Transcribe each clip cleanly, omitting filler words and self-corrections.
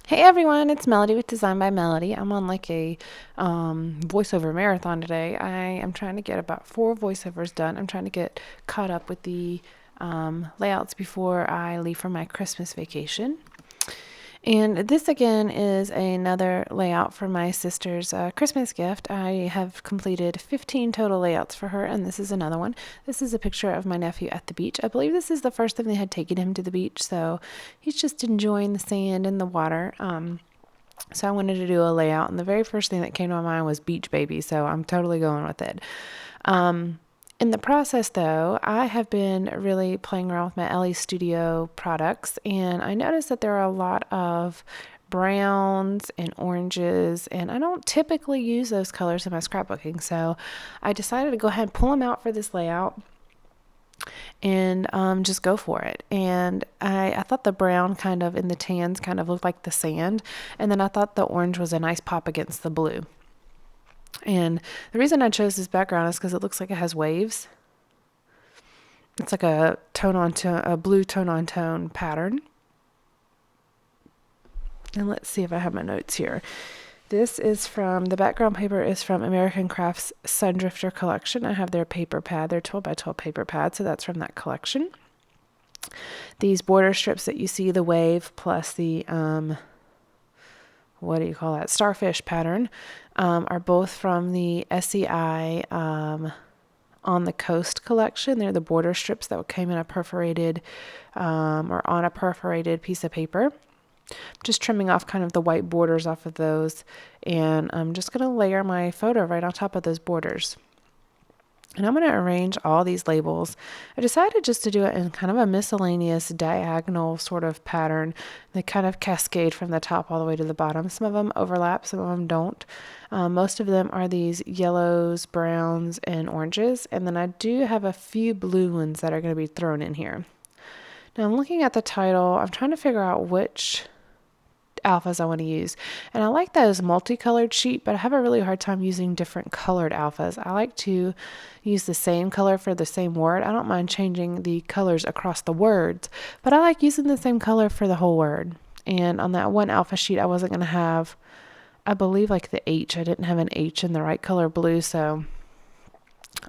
Hey everyone, it's Melody with Design by Melody. I'm on like a voiceover marathon today. I am trying to get about 4 voiceovers done. I'm trying to get caught up with the layouts before I leave for my Christmas vacation. And this again is another layout for my sister's Christmas gift. I have completed 15 total layouts for her, and this is another one. This is a picture of my nephew at the beach. I believe this is the first time they had taken him to the beach, so he's just enjoying the sand and the water. So I wanted to do a layout, and the very first thing that came to my mind was Beach Baby, so I'm totally going with it. In the process, though, I have been really playing around with my Elle Studio products, and I noticed that there are a lot of browns and oranges, and I don't typically use those colors in my scrapbooking, so I decided to go ahead and pull them out for this layout and just go for it. And I thought the brown kind of in the tans kind of looked like the sand, and then I thought the orange was a nice pop against the blue. And the reason I chose this background is because it looks like it has waves. It's like a tone on tone, a blue tone on tone pattern. And let's see if I have my notes here. This is from, the background paper is from American Crafts Sundrifter collection. I have their paper pad, their 12 by 12 paper pad, so that's from that collection. These border strips that you see, the wave plus the, what do you call that, starfish pattern, are both from the SEI On the Coast collection. They're the border strips that came in a perforated or on a perforated piece of paper. Just trimming off kind of the white borders off of those, and I'm just going to layer my photo right on top of those borders. And I'm going to arrange all these labels. I decided just to do it in kind of a miscellaneous diagonal sort of pattern. They kind of cascade from the top all the way to the bottom. Some of them overlap, some of them don't. Most of them are these yellows, browns, and oranges. And then I do have a few blue ones that are going to be thrown in here. Now I'm looking at the title. I'm trying to figure out which alphas I want to use, and I like those multicolored sheet, but I have a really hard time using different colored alphas. I like to use the same color for the same word. I don't mind changing the colors across the words, but I like using the same color for the whole word. And on that one alpha sheet I wasn't going to have, I believe, like the H. I didn't have an H in the right color blue, so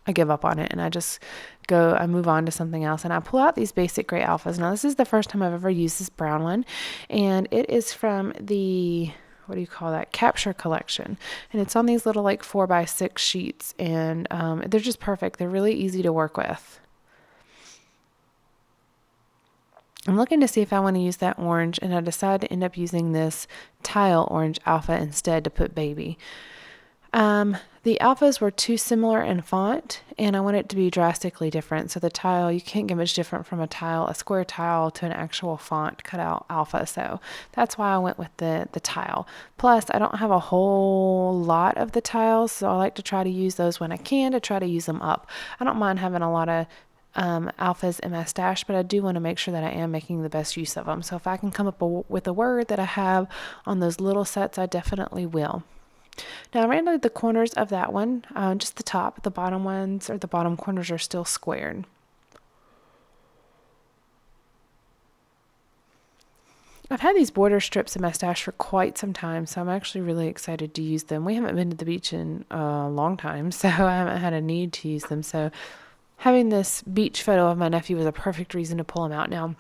I give up on it and I move on to something else, and I pull out these basic gray alphas. Now this is the first time I've ever used this brown one, and it is from the, what do you call that, capture collection, and it's on these little like 4x6 sheets, and they're just perfect. They're really easy to work with. I'm looking to see if I want to use that orange, and I decided to end up using this tile orange alpha instead to put baby. The alphas were too similar in font, and I want it to be drastically different. So the tile, you can't get much different from a square tile to an actual font cut out alpha. So that's why I went with the tile. Plus, I don't have a whole lot of the tiles, so I like to try to use those when I can, to try to use them up. I don't mind having a lot of alphas in my stash, but I do want to make sure that I am making the best use of them. So if I can come up with a word that I have on those little sets, I definitely will. Now I ran the corners of that one, just the top. The bottom ones, or the bottom corners, are still squared. I've had these border strips in my stash for quite some time, so I'm actually really excited to use them. We haven't been to the beach in a long time, so I haven't had a need to use them. So having this beach photo of my nephew was a perfect reason to pull them out. Now,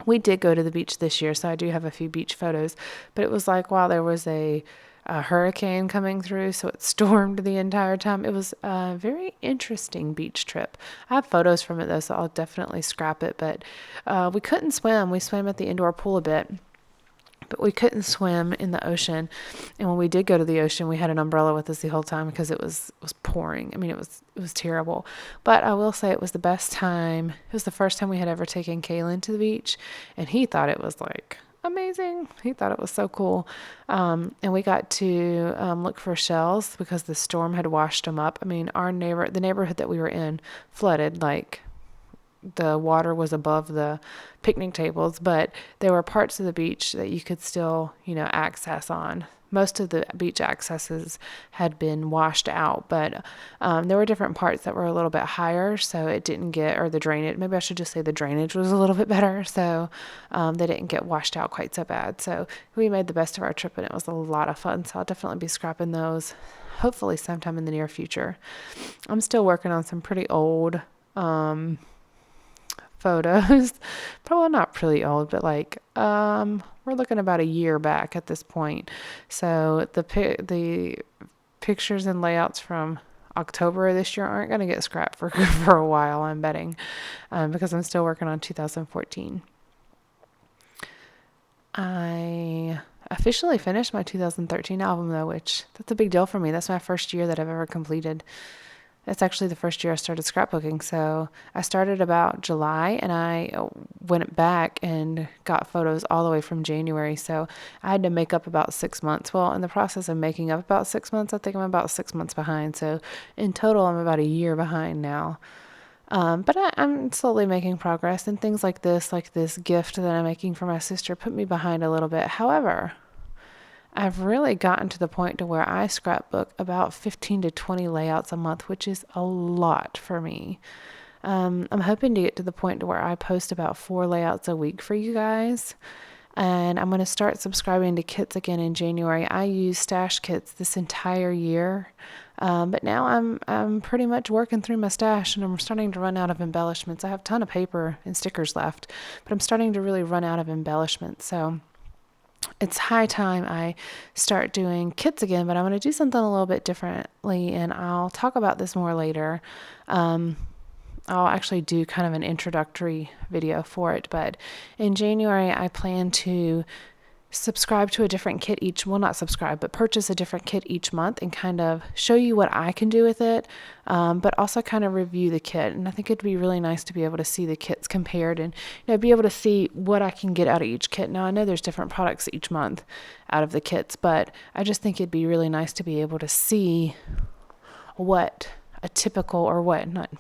we did go to the beach this year, so I do have a few beach photos, but it was like while there was a hurricane coming through, so it stormed the entire time. It was a very interesting beach trip. I have photos from it though, so I'll definitely scrap it, but we couldn't swim. We swam at the indoor pool a bit, but we couldn't swim in the ocean. And when we did go to the ocean, we had an umbrella with us the whole time because it was pouring. I mean, it was terrible. But I will say it was the best time. It was the first time we had ever taken Kaylin to the beach, and he thought it was like amazing. He thought it was so cool. And we got to look for shells because the storm had washed them up. I mean, the neighborhood that we were in flooded, like the water was above the picnic tables, but there were parts of the beach that you could still, access on. most of the beach accesses had been washed out, but there were different parts that were a little bit higher, so it didn't get, or the drainage, maybe I should just say the drainage was a little bit better, so they didn't get washed out quite so bad. So we made the best of our trip, and it was a lot of fun, so I'll definitely be scrapping those hopefully sometime in the near future. I'm still working on some pretty old photos. Probably not really old, but like we're looking about a year back at this point. So the pictures and layouts from October of this year aren't going to get scrapped for for a while, I'm betting, because I'm still working on 2014. I officially finished my 2013 album though, which that's a big deal for me. That's my first year that I've ever completed. It's actually the first year I started scrapbooking. So I started about July, and I went back and got photos all the way from January. So I had to make up about 6 months. Well, in the process of making up about 6 months, I think I'm about 6 months behind. So in total, I'm about a year behind now. But I'm slowly making progress, and things like this gift that I'm making for my sister, put me behind a little bit. However, I've really gotten to the point to where I scrapbook about 15 to 20 layouts a month, which is a lot for me. I'm hoping to get to the point to where I post about 4 layouts a week for you guys. And I'm going to start subscribing to kits again in January. I use stash kits this entire year. But now I'm pretty much working through my stash, and I'm starting to run out of embellishments. I have a ton of paper and stickers left, but I'm starting to really run out of embellishments. So it's high time I start doing kits again, but I'm going to do something a little bit differently, and I'll talk about this more later. I'll actually do kind of an introductory video for it, but in January I plan to subscribe to a different kit not subscribe, but purchase a different kit each month and kind of show you what I can do with it, but also kind of review the kit. And I think it'd be really nice to be able to see the kits compared and be able to see what I can get out of each kit. Now I know there's different products each month out of the kits, but I just think it'd be really nice to be able to see what a typical, or what not,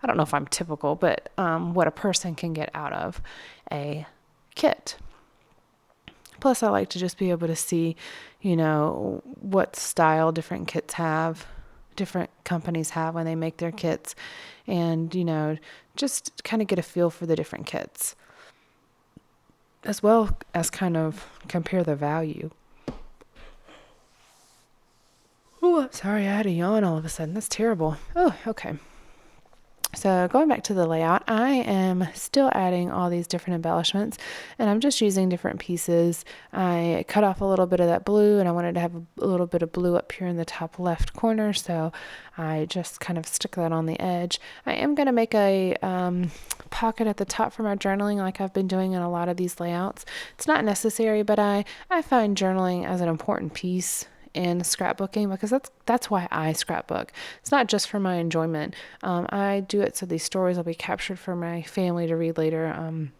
I don't know if I'm typical, but what a person can get out of a kit. Plus, I like to just be able to see, what style different kits have, different companies have when they make their kits, and, just kind of get a feel for the different kits, as well as kind of compare the value. Oh, sorry, I had a yawn all of a sudden. That's terrible. Oh, okay. So going back to the layout, I am still adding all these different embellishments, and I'm just using different pieces. I cut off a little bit of that blue, and I wanted to have a little bit of blue up here in the top left corner, so I just kind of stuck that on the edge. I am going to make a pocket at the top for my journaling, like I've been doing in a lot of these layouts. It's not necessary, but I find journaling as an important piece in scrapbooking, because that's why I scrapbook. It's not just for my enjoyment. I do it so these stories will be captured for my family to read later, and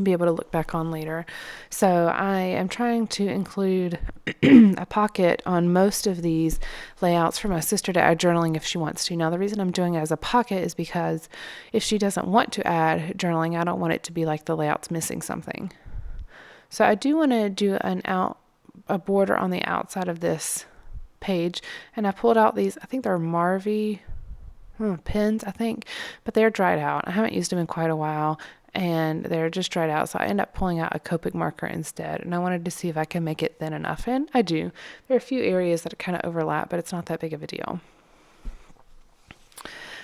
be able to look back on later. So I am trying to include a pocket on most of these layouts for my sister to add journaling if she wants to. Now, the reason I'm doing it as a pocket is because if she doesn't want to add journaling, I don't want it to be like the layout's missing something. So I do want to do a border on the outside of this page, and I pulled out these, I think they're Marvy pins, I think, but they're dried out. I haven't used them in quite a while, and they're just dried out, so I end up pulling out a Copic marker instead, and I wanted to see if I can make it thin enough, and I do. There are a few areas that kind of overlap, but it's not that big of a deal.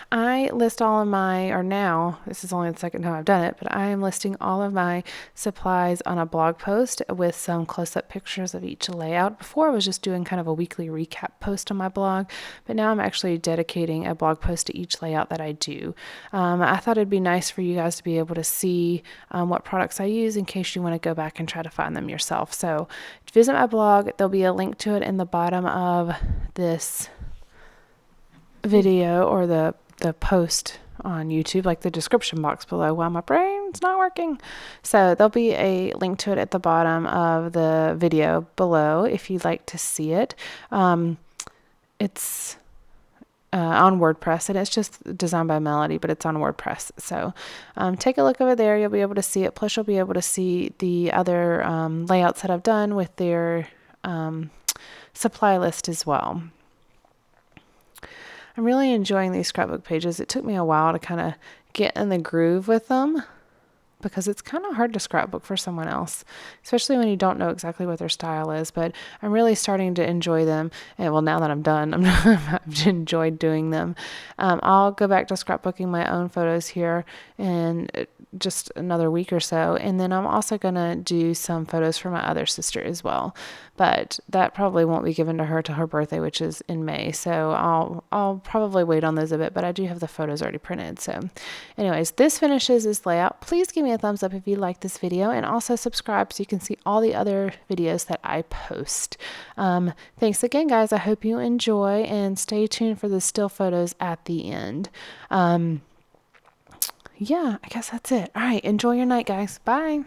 I list all of now, this is only the second time I've done it, but I am listing all of my supplies on a blog post with some close-up pictures of each layout. Before, I was just doing kind of a weekly recap post on my blog, but now I'm actually dedicating a blog post to each layout that I do. I thought it'd be nice for you guys to be able to see what products I use in case you want to go back and try to find them yourself. So visit my blog. There'll be a link to it in the bottom of this video, or the post on YouTube, like the description box below. While my brain's not working, so there'll be a link to it at the bottom of the video below if you'd like to see it. It's on WordPress, and it's just designed by Melody, but it's on WordPress. So take a look over there. You'll be able to see it. Plus, you'll be able to see the other layouts that I've done with their supply list as well. I'm really enjoying these scrapbook pages. It took me a while to kind of get in the groove with them, because it's kind of hard to scrapbook for someone else, especially when you don't know exactly what their style is. But I'm really starting to enjoy them. And well, now that I'm done, I've enjoyed doing them. I'll go back to scrapbooking my own photos here in just another week or so. And then I'm also going to do some photos for my other sister as well. But that probably won't be given to her till her birthday, which is in May. So I'll probably wait on those a bit, but I do have the photos already printed. So anyways, this finishes this layout. Please give me a thumbs up if you like this video, and also subscribe so you can see all the other videos that I post. Thanks again, guys. I hope you enjoy, and stay tuned for the still photos at the end. Yeah, I guess that's it. All right. Enjoy your night, guys. Bye.